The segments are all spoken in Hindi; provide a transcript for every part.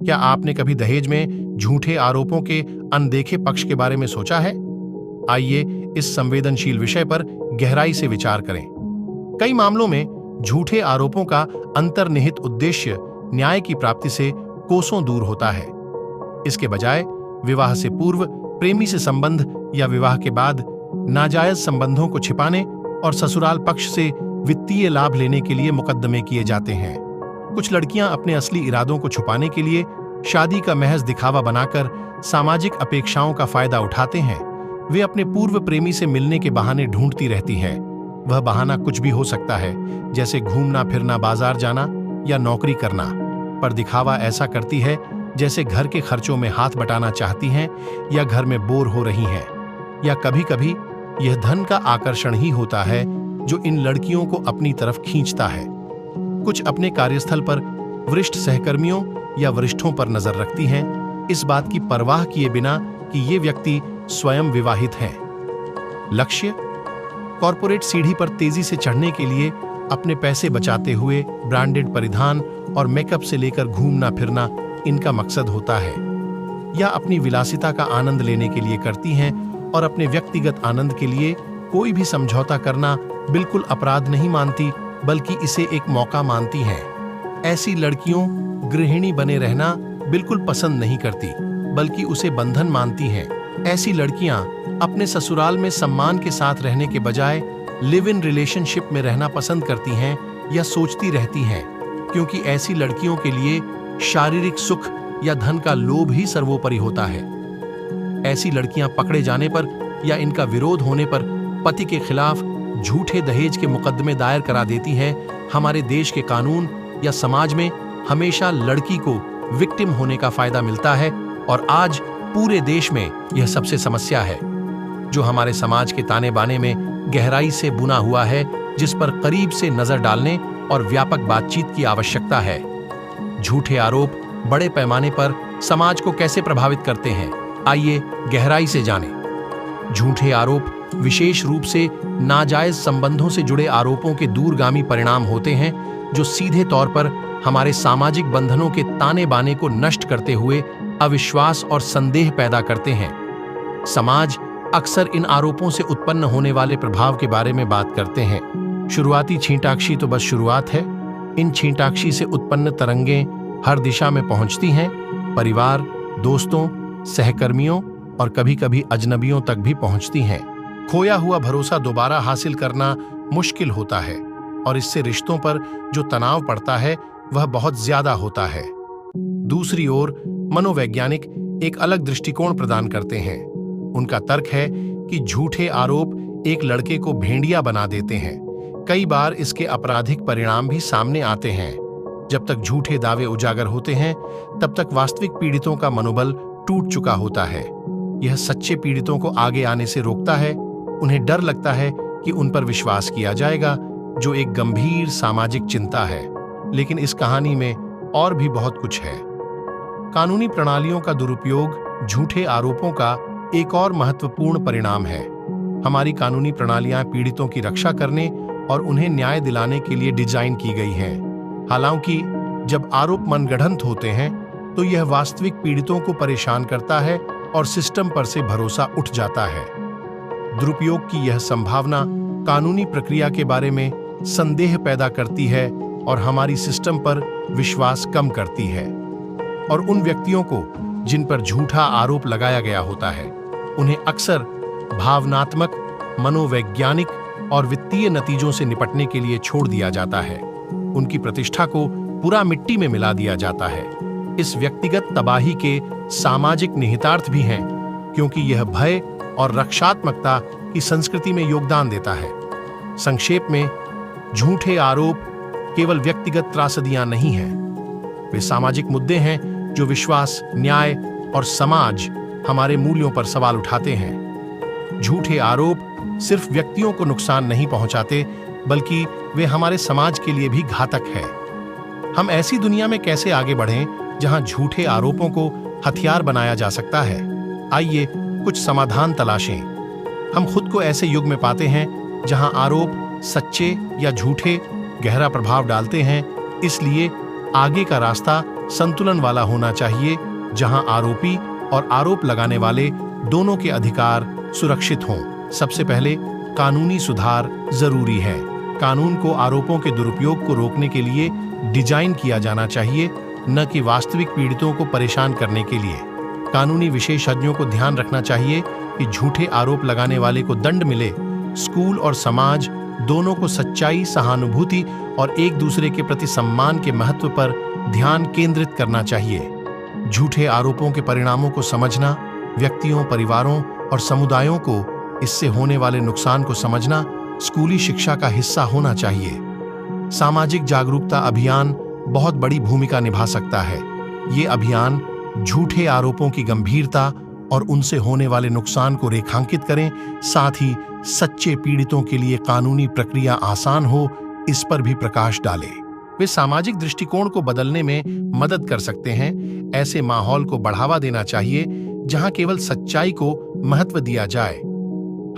क्या आपने कभी दहेज में झूठे आरोपों के अनदेखे पक्ष के बारे में सोचा है? आइए इस संवेदनशील विषय पर गहराई से विचार करें। कई मामलों में झूठे आरोपों का अंतर्निहित उद्देश्य न्याय की प्राप्ति से कोसों दूर होता है। इसके बजाय विवाह से पूर्व प्रेमी से संबंध या विवाह के बाद नाजायज संबंधों को छिपाने और ससुराल पक्ष से वित्तीय लाभ लेने के लिए मुकदमे किए जाते हैं। कुछ लड़कियां अपने असली इरादों को छुपाने के लिए शादी का महज दिखावा बनाकर सामाजिक अपेक्षाओं का फायदा उठाते हैं। वे अपने पूर्व प्रेमी से मिलने के बहाने ढूंढती रहती हैं। वह बहाना कुछ भी हो सकता है, जैसे घूमना फिरना, बाजार जाना या नौकरी करना, पर दिखावा ऐसा करती है जैसे घर के खर्चों में हाथ बटाना चाहती हैं या घर में बोर हो रही हैं। या कभी-कभी यह धन का आकर्षण ही होता है जो इन लड़कियों को अपनी तरफ खींचता है। कुछ अपने कार्यस्थल पर वरिष्ठ सहकर्मियों या वरिष्ठों पर नजर रखती हैं, इस बात की परवाह किए बिना कि ये व्यक्ति स्वयं विवाहित हैं। लक्ष्य: कॉर्पोरेट सीढ़ी पर तेजी से चढ़ने के लिए अपने पैसे बचाते हुए ब्रांडेड परिधान और मेकअप से लेकर घूमना फिरना इनका मकसद होता है। या अपनी विलासिता का आनंद लेने के लिए करती हैं और अपने व्यक्तिगत आनंद के लिए कोई भी समझौता करना बिल्कुल अपराध नहीं मानती, बल्कि इसे एक मौका मानती हैं। ऐसी लड़कियों गृहिणी बने रहना बिल्कुल पसंद नहीं करती, बल्कि उसे बंधन मानती हैं। ऐसी लड़कियां अपने ससुराल में सम्मान के साथ रहने के बजाय लिव इन रिलेशनशिप में रहना पसंद करती हैं या सोचती रहती हैं, क्योंकि ऐसी लड़कियों के लिए शारीरिक सुख या धन का लोभ ही सर्वोपरि होता है। ऐसी लड़कियां पकड़े जाने पर या इनका विरोध होने पर पति के खिलाफ झूठे दहेज के मुकदमे दायर करा देती हैं। हमारे देश के कानून या समाज में हमेशा लड़की को विक्टिम होने का फायदा मिलता है, और आज पूरे देश में यह सबसे समस्या है जो हमारे समाज के ताने बाने में गहराई से बुना हुआ है, जिस पर करीब से नजर डालने और व्यापक बातचीत की आवश्यकता है। झूठे आरोप बड़े पैमाने पर समाज को कैसे प्रभावित करते हैं, आइए गहराई से जानें। झूठे आरोप विशेष रूप से नाजायज संबंधों से जुड़े आरोपों के दूरगामी परिणाम होते हैं, जो सीधे तौर पर हमारे सामाजिक बंधनों के ताने बाने को नष्ट करते हुए अविश्वास और संदेह पैदा करते हैं। समाज अक्सर इन आरोपों से उत्पन्न होने वाले प्रभाव के बारे में बात करते हैं। शुरुआती छींटाक्षी तो बस शुरुआत है। इन छींटाक्षी से उत्पन्न तरंगें हर दिशा में पहुंचती हैं, परिवार, दोस्तों, सहकर्मियों और कभी-कभी अजनबियों तक भी पहुंचती हैं। खोया हुआ भरोसा दोबारा हासिल करना मुश्किल होता है, और इससे रिश्तों पर जो तनाव पड़ता है वह बहुत ज्यादा होता है। दूसरी ओर मनोवैज्ञानिक एक अलग दृष्टिकोण प्रदान करते हैं। उनका तर्क है कि झूठे आरोप एक लड़के को भेड़िया बना देते हैं। कई बार इसके आपराधिक परिणाम भी सामने आते हैं। जब तक झूठे दावे उजागर होते हैं, तब तक वास्तविक पीड़ितों का मनोबल टूट चुका होता है। यह सच्चे पीड़ितों को आगे आने से रोकता है। उन्हें डर लगता है कि उन पर विश्वास किया जाएगा, जो एक गंभीर सामाजिक चिंता है। लेकिन इस कहानी में और भी बहुत कुछ है। कानूनी प्रणालियों का दुरुपयोग झूठे आरोपों का एक और महत्वपूर्ण परिणाम है। हमारी कानूनी प्रणालियां पीड़ितों की रक्षा करने और उन्हें न्याय दिलाने के लिए डिजाइन की गई हैं। हालांकि जब आरोप मनगढ़ंत होते हैं, तो यह वास्तविक पीड़ितों को परेशान करता है और सिस्टम पर से भरोसा उठ जाता है। दुरुपयोग की यह संभावना कानूनी प्रक्रिया के बारे में संदेह पैदा करती है और हमारी सिस्टम पर विश्वास कम करती है। और उन व्यक्तियों को जिन पर झूठा आरोप लगाया गया होता है, उन्हें अक्सर भावनात्मक, मनोवैज्ञानिक और वित्तीय नतीजों से निपटने के लिए छोड़ दिया जाता है। उनकी प्रतिष्ठा को पूरा मिट्टी में मिला दिया जाता है। इस व्यक्तिगत तबाही के सामाजिक निहितार्थ भी हैं, क्योंकि यह भय और रक्षात्मकता की संस्कृति में योगदान देता है। संक्षेप में, झूठे आरोप केवल व्यक्तिगत त्रासदियां नहीं हैं, वे सामाजिक मुद्दे हैं जो विश्वास, न्याय और समाज हमारे मूल्यों पर सवाल उठाते हैं। झूठे आरोप सिर्फ व्यक्तियों को नुकसान नहीं पहुंचाते, बल्कि वे हमारे समाज के लिए भी घातक है। हम ऐसी दुनिया में कैसे आगे बढ़ें जहां झूठे आरोपों को हथियार बनाया जा सकता है? आइए कुछ समाधान तलाशें। हम खुद को ऐसे युग में पाते हैं जहां आरोप सच्चे या झूठे गहरा प्रभाव डालते हैं, इसलिए आगे का रास्ता संतुलन वाला होना चाहिए, जहां आरोपी और आरोप लगाने वाले दोनों के अधिकार सुरक्षित हों। सबसे पहले कानूनी सुधार जरूरी है। कानून को आरोपों के दुरुपयोग को रोकने के लिए डिजाइन किया जाना चाहिए, न कि वास्तविक पीड़ितों को परेशान करने के लिए। कानूनी विशेषज्ञों को ध्यान रखना चाहिए कि झूठे आरोप लगाने वाले को दंड मिले। स्कूल और समाज दोनों को सच्चाई, सहानुभूति और एक दूसरे के प्रति सम्मान के महत्व पर ध्यान केंद्रित करना चाहिए। झूठे आरोपों के परिणामों को समझना, व्यक्तियों, परिवारों और समुदायों को इससे होने वाले नुकसान को समझना स्कूली शिक्षा का हिस्सा होना चाहिए। सामाजिक जागरूकता अभियान बहुत बड़ी भूमिका निभा सकता है। ये अभियान झूठे आरोपों की गंभीरता और उनसे होने वाले नुकसान को रेखांकित करें, साथ ही सच्चे पीड़ितों के लिए कानूनी प्रक्रिया आसान हो, इस पर भी प्रकाश डालें। वे सामाजिक दृष्टिकोण को बदलने में मदद कर सकते हैं। ऐसे माहौल को बढ़ावा देना चाहिए जहां केवल सच्चाई को महत्व दिया जाए।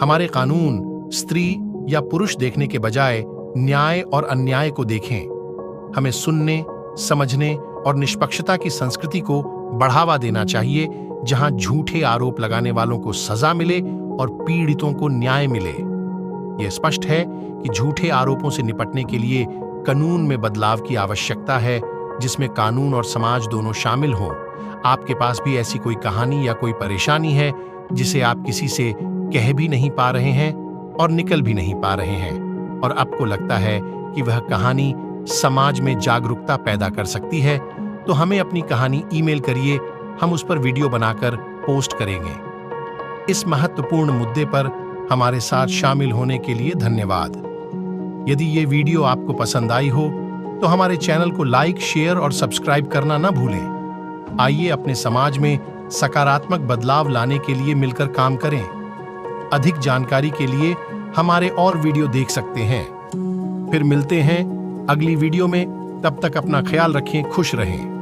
हमारे कानून स्त्री या पुरुष देखने के बजाय न्याय और अन्याय को देखें। हमें सुनने, समझने और निष्पक्षता की संस्कृति को बढ़ावा देना चाहिए, जहां झूठे आरोप लगाने वालों को सजा मिले और पीड़ितों को न्याय मिले। यह स्पष्ट है कि झूठे आरोपों से निपटने के लिए कानून में बदलाव की आवश्यकता है, जिसमें कानून और समाज दोनों शामिल हों। आपके पास भी ऐसी कोई कहानी या कोई परेशानी है जिसे आप किसी से कह भी नहीं पा रहे हैं और निकल भी नहीं पा रहे हैं, और आपको लगता है कि वह कहानी समाज में जागरूकता पैदा कर सकती है, तो हमें अपनी कहानी ईमेल करिए। हम उस पर वीडियो बनाकर पोस्ट करेंगे। इस महत्वपूर्ण मुद्दे पर हमारे साथ शामिल होने के लिए धन्यवाद। यदि ये वीडियो आपको पसंद आई हो तो हमारे चैनल को लाइक, शेयर और सब्सक्राइब करना न भूलें। आइए अपने समाज में सकारात्मक बदलाव लाने के लिए मिलकर काम करें। अधिक जानकारी के लिए हमारे और वीडियो देख सकते हैं। फिर मिलते हैं अगली वीडियो में। तब तक अपना ख्याल रखें, खुश रहें।